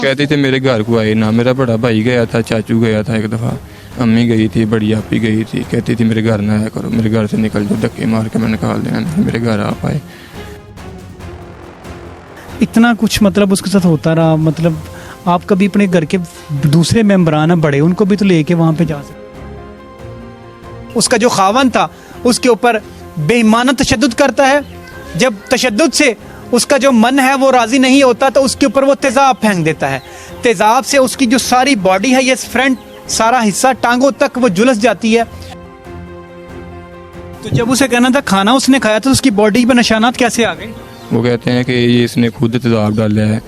कहते थे मेरे घर को आए ना, मेरा बड़ा भाई गया था, चाचू गया था एक दफ़ा, अम्मी गई थी, बड़ी आपी गई थी, कहती थी मेरे घर ना आया करो, मेरे घर से निकल जाओ, धक्के मार के मैं निकाल देना, मेरे घर आ पाए। इतना कुछ मतलब उसके साथ होता रहा, मतलब आप कभी अपने घर के दूसरे मेंबरान बड़े उनको भी तो लेके वहाँ पे जा सकते। उसका जो खावन था उसके ऊपर बेईमाना तशद्दुद करता है, जब तशद्दुद से उसका जो मन है वो राज़ी नहीं होता तो उसके ऊपर वो तेज़ाब फेंक देता है। तेज़ाब से उसकी जो सारी बॉडी है, ये फ्रंट सारा हिस्सा टांगों तक वो झुलस जाती है। तो जब उसे कहना था खाना उसने खाया तो उसकी बॉडी पर निशानात कैसे आ गए? वो कहते हैं कि ये इसने खुद तेज़ाब डाला है।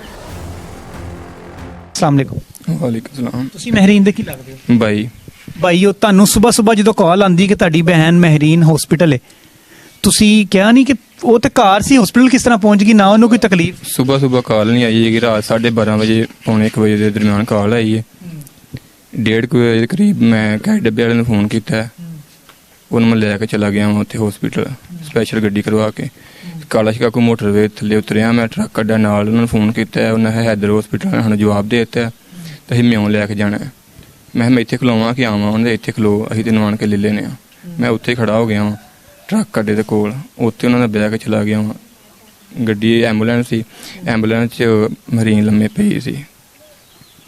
अस्सलाम वालेकुम। वालेकुम सलाम। ਤੁਸੀਂ ਮਹਿਰੀਨ ਦੇ ਕੀ ਲੱਗਦੇ ਹੋ? भाई ਭਾਈ ਉਹ ਤੁਹਾਨੂੰ ਸਵੇਰ ਜਦੋਂ ਕਾਲ ਆਂਦੀ ਕਿ ਤੁਹਾਡੀ ਬਹਿਨ ਮਹਿਰੀਨ ਹਸਪੀਟਲ ਹੈ, ਤੁਸੀਂ ਕਿਹਾ ਨਹੀਂ ਕਿ ਉਹ ਤੇ ਘਰ ਸੀ, ਹਸਪੀਟਲ ਕਿਸ ਤਰ੍ਹਾਂ ਪਹੁੰਚ ਗਈ, ਨਾ ਉਹਨੂੰ ਕੋਈ ਤਕਲੀਫ? सुबह कॉल नहीं आई है कि रात 12:30 बजे पौने 1 बजे के दरमियान कॉल आई है। 1:30 बजे के करीब मैं कैश डब्बे वाले ने फोन किया है, उन्होंने मैं लैके चला गया वहाँ उत्थे हॉस्पिटल स्पैशल गड्डी करवा के। काला शिकागो मोटरवे थले उतरिया, मैं ट्रक कड्डा नाल उन्होंने फोन किया है, उन्हें हैदर हॉस्पिटल ने सानूं जवाब दे दिता है तो असीं म्यों लैके जाना है। मैं इत्थे खलोवां कि आवां, उन्होंने इत्थे खलो, असीं तैनूं आण के ले लेने आ। मैं उत्थे खड़ा हो गया वां ट्रक कड्डे दे कोल, उत्थे उन्होंने बह के चला गया वां। गड्डी एंबूलेंस सी, एंबूलेंस च मरीन लम्मे पई सी,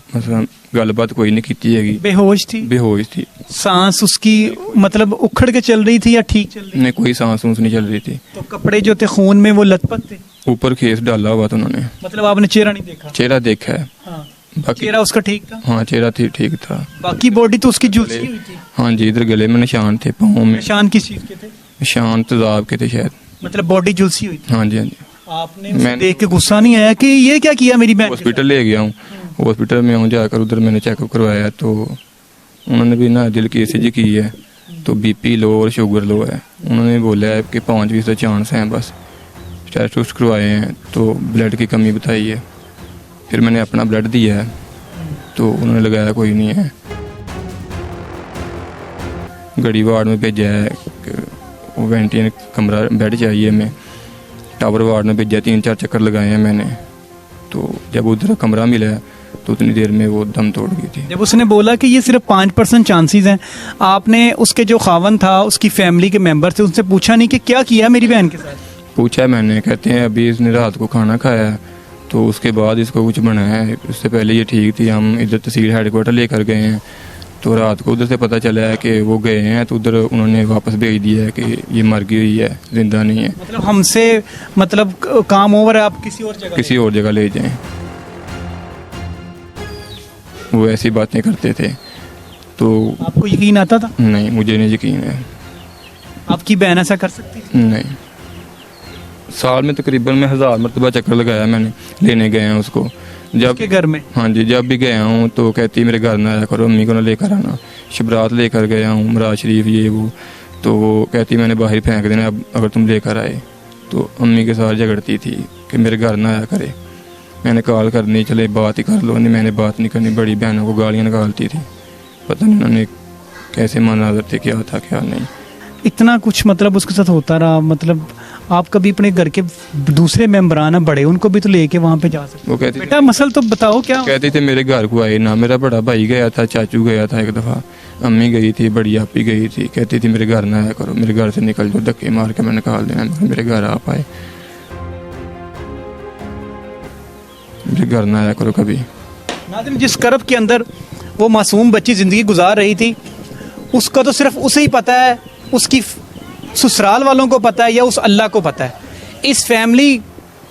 मतलब गलबात कोई नहीं की हैगी। बेहोश थी? बेहोश थी। सांस उसकी मतलब उखड़ के चल रही थी या ठीक चल रही? नहीं, कोई सांस ऊंस नहीं चल रही थी। तो कपड़े जो थे खून में वो लथपथ थे? ऊपर खेस डाला हुआ था उन्होंने। मतलब आपने चेहरा नहीं देखा? चेहरा देखा है। हाँ। बाकी चेहरा उसका ठीक था? हाँ, चेहरा ठीक था। बाकी बॉडी तो उसकी झुलसी हुई थी? हाँ जी, इधर गले में निशान थे, पाँव में निशान किस चीज के थे? निशान तेजाब के थे शायद। मतलब बॉडी झुलसी हुई थी? हाँ जी, हाँ जी। आपने उसे देख के गुस्सा नहीं आया कि ये क्या किया मेरी बहन? हॉस्पिटल ले गया हूँ, हॉस्पिटल में हूँ, जाकर उधर मैंने चेकअप करवाया तो उन्होंने भी ना दिल की ECG की है, तो BP लो और शुगर लो है। उन्होंने बोला है कि 5% चांस हैं बस। टेस्ट उस्ट करवाए हैं तो ब्लड की कमी बताई है, फिर मैंने अपना ब्लड दिया है तो उन्होंने लगाया कोई नहीं है। गड़ी वार्ड में भेजा है, वो वेंटिलेटर कमरा बेड चाहिए, मैं टावर वार्ड में भेजा, 3-4 चक्कर लगाए हैं मैंने। तो जब उधर कमरा मिला तो उतनी देर में वो दम तोड़ गई थी। जब उसने बोला कि ये सिर्फ 5% चांसेस हैं, आपने उसके जो खावन था, उसकी फैमिली के मेंबर थे, उनसे पूछा नहीं कि क्या किया मेरी बहन के साथ? पूछा है मैंने, कहते हैं अभी इसने रात को खाना खाया है तो उसके बाद इसको कुछ बना है, उससे पहले ये ठीक थी। हम इधर तहसील हेडक्वार्टर लेकर गए हैं तो रात को उधर से पता चला है कि वो गए हैं, तो उधर उन्होंने वापस भेज दिया है कि ये मर गई हुई है, जिंदा नहीं है। मतलब हमसे मतलब काम ओवर है, आप किसी और जगह ले जाएं। वो ऐसी बातें करते थे तो आपको यकीन आता था? नहीं, मुझे नहीं यकीन है। आपकी बहन ऐसा कर सकती थी? नहीं। साल में तकरीबन मैं 1000 मरतबा चक्कर लगाया मैंने, लेने गए हैं उसको। जब के घर में? हाँ जी, जब भी गया हूँ तो कहती मेरे घर ना आया करो, अम्मी को ना लेकर आना। शबरात लेकर गया हूँ, मराज शरीफ ये वो, तो वो कहती मैंने बाहर फेंक देना अब अगर तुम लेकर आए। तो अम्मी के साथ झगड़ती थी कि मेरे घर ना आया करे। मैंने कॉल करनी, चले बात ही कर लो, नहीं मैंने बात नहीं करनी। बड़ी बहनों को गालियाँ निकालती थी, पता नहीं उन्होंने कैसे मनाजर थे, क्या था क्या नहीं। इतना कुछ मतलब उसके साथ होता रहा, मतलब आप कभी अपने घर के दूसरे मेंबरान बड़े उनको भी तो लेके वहाँ पे जा सकते? वो कहती बेटा मसल तो बताओ क्या? कहती थी मेरे घर को आए ना, मेरा बड़ा भाई गया था, चाचू गया था एक दफ़ा, अम्मी गई थी, बड़ी आपी गई थी, कहती थी मेरे घर ना आया करो, मेरे घर से निकल जाओ, धक्के मार के मैं निकाल देना, मेरे घर आ पाए, मेरे घर ना आया करो कभी। नाज़रीन, जिस करब के अंदर वो मासूम बच्ची ज़िंदगी गुजार रही थी, उसका तो सिर्फ उसे ही पता है, उसकी ससुराल वालों को पता है या उस अल्लाह को पता है। इस फैमिली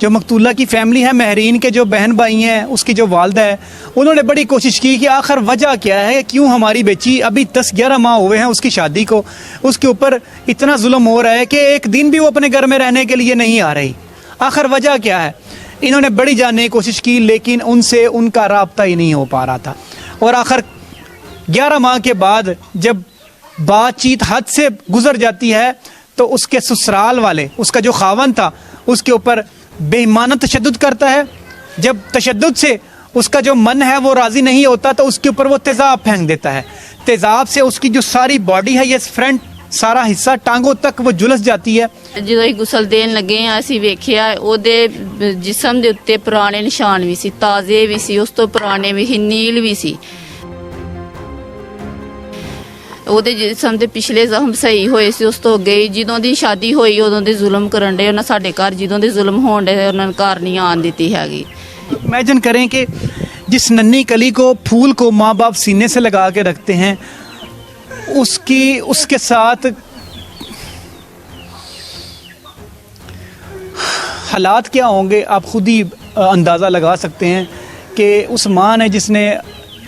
जो मकतूला की फैमिली है, महरीन के जो बहन भाई हैं, उसकी जो वालदा है, उन्होंने बड़ी कोशिश की कि आखिर वजह क्या है, क्यों हमारी बेटी अभी 10-11 माह हुए हैं उसकी शादी को, उसके ऊपर इतना जुल्म हो रहा है कि एक दिन भी वो अपने घर में रहने के लिए नहीं आ रही, आखिर वजह क्या है? इन्होंने बड़ी जानने की कोशिश की लेकिन उनसे उनका राब्ता ही नहीं हो पा रहा था। और आखिर 11 माह के बाद जब बातचीत हद से गुजर जाती है तो उसके ससुराल वाले, उसका जो खावन था, उसके ऊपर बेईमाना तशद्दुद करता है। जब तशद्दुद से उसका जो मन है वो राज़ी नहीं होता तो उसके ऊपर वो तेज़ाब फेंक देता है। तेज़ाब से उसकी जो सारी बॉडी है, ये फ्रंट सारा हिस्सा टांगों तक वो झुलस जाती है। ਜਦੋਂ ਅਸੀਂ ਗੁਸਲ ਦੇਣ ਲੱਗੇ ਆ ਅਸੀਂ ਵੇਖਿਆ ਉਹਦੇ ਜਿਸਮ ਦੇ ਉੱਤੇ ਪੁਰਾਣੇ ਨਿਸ਼ਾਨ ਵੀ ਸੀ, ਤਾਜ਼ੇ ਵੀ ਸੀ, ਉਸ ਤੋਂ ਪੁਰਾਣੇ ਵੀ ਸੀ, ਨੀਲ ਵੀ ਸੀ। ਉਹਦੇ ਜਿਸਮ ਦੇ ਪਿਛਲੇ ਜ਼ਖਮ ਸਹੀ ਹੋਏ ਸੀ, ਉਸ ਤੋਂ ਅੱਗੇ ਜਦੋਂ ਦੀ ਸ਼ਾਦੀ ਹੋਈ ਉਦੋਂ ਦੇ ਜ਼ੁਲਮ ਕਰਨ ਦੇ ਉਹਨਾਂ ਸਾਡੇ ਘਰ, ਜਦੋਂ ਦੇ ਜ਼ੁਲਮ ਹੋਣ ਦੇ ਉਹਨਾਂ ਨੇ ਘਰ ਨਹੀਂ ਆਉਣ ਦਿੱਤੀ ਹੈਗੀ। इमेजिन करें कि जिस नन्ही कली को, फूल को माँ बाप सीने से लगा के रखते हैं, उसके साथ हालात क्या होंगे आप खुद ही अंदाज़ा लगा सकते हैं कि उस माँ ने जिसने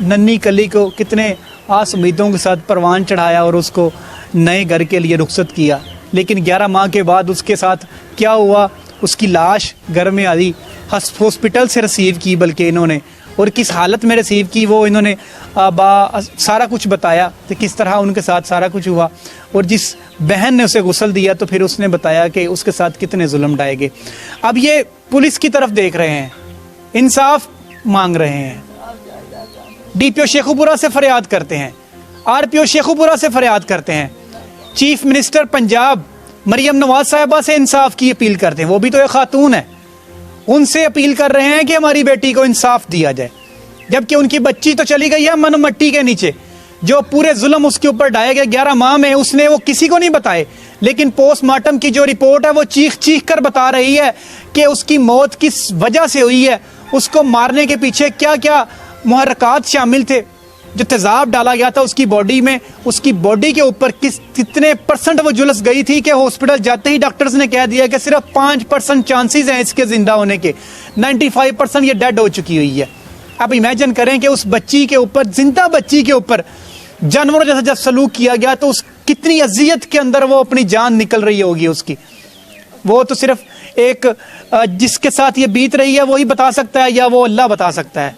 नन्ही कली को कितने आस उम्मीदों के साथ परवान चढ़ाया और उसको नए घर के लिए रुखसत किया, लेकिन 11 माह के बाद उसके साथ क्या हुआ, उसकी लाश घर में आई, हॉस्पिटल से रिसीव की बल्कि इन्होंने, और किस हालत में रिसीव की वो इन्होंने सारा कुछ बताया कि किस तरह उनके साथ सारा कुछ हुआ। और जिस बहन ने उसे गुस्ल दिया तो फिर उसने बताया कि उसके साथ कितने जुल्म ढाए गए। अब ये पुलिस की तरफ देख रहे हैं, इंसाफ मांग रहे हैं, DPO शेखुपुरा से फरियाद करते हैं, RPO शेखुपुरा से फरियाद करते हैं, चीफ मिनिस्टर पंजाब मरियम नवाज साहिबा से इंसाफ की अपील करते हैं, वो भी तो एक खातून है, उनसे अपील कर रहे हैं कि हमारी बेटी को इंसाफ दिया जाए। जबकि उनकी बच्ची तो चली गई है मन मट्टी के नीचे, जो पूरे जुल्म उसके ऊपर ढाए गए 11 माह में, उसने वो किसी को नहीं बताए, लेकिन पोस्टमार्टम की जो रिपोर्ट है वो चीख चीख कर बता रही है कि उसकी मौत किस वजह से हुई है, उसको मारने के पीछे क्या क्या मुहर्रकात शामिल थे, जो तेजाब डाला गया था उसकी बॉडी में, उसकी बॉडी के ऊपर कितने % वो झुलस गई थी कि हॉस्पिटल जाते ही डॉक्टर्स ने कह दिया कि सिर्फ 5% चांसेस हैं इसके जिंदा होने के, 95% ये डेड हो चुकी हुई है। अब इमेजिन करें कि उस बच्ची के ऊपर, जिंदा बच्ची के ऊपर जानवरों जैसा जब सलूक किया गया तो उस कितनी अजियत के अंदर वो अपनी जान निकल रही होगी उसकी। वो तो सिर्फ एक जिसके साथ ये बीत रही है वही बता सकता है, या वो अल्लाह बता सकता है।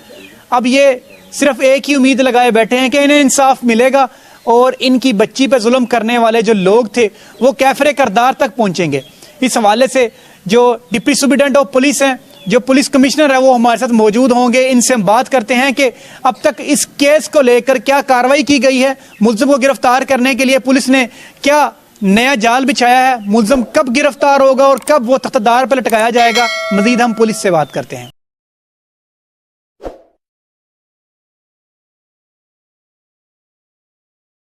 अब ये सिर्फ एक ही उम्मीद लगाए बैठे हैं कि इन्हें इंसाफ मिलेगा और इनकी बच्ची पे जुल्म करने वाले जो लोग थे वो कैफरे करदार तक पहुंचेंगे। इस हवाले से जो डिप्टी सुप्रिटेंडेंट ऑफ पुलिस हैं, जो पुलिस कमिश्नर है, वो हमारे साथ मौजूद होंगे। इनसे हम बात करते हैं कि अब तक इस केस को लेकर क्या कार्रवाई की गई है, मुल्ज़िम को गिरफ्तार करने के लिए पुलिस ने क्या नया जाल बिछाया है, मुल्ज़िम कब गिरफ्तार होगा और कब वो तख्तदार पर लटकाया जाएगा। मज़ीद हम पुलिस से बात करते हैं।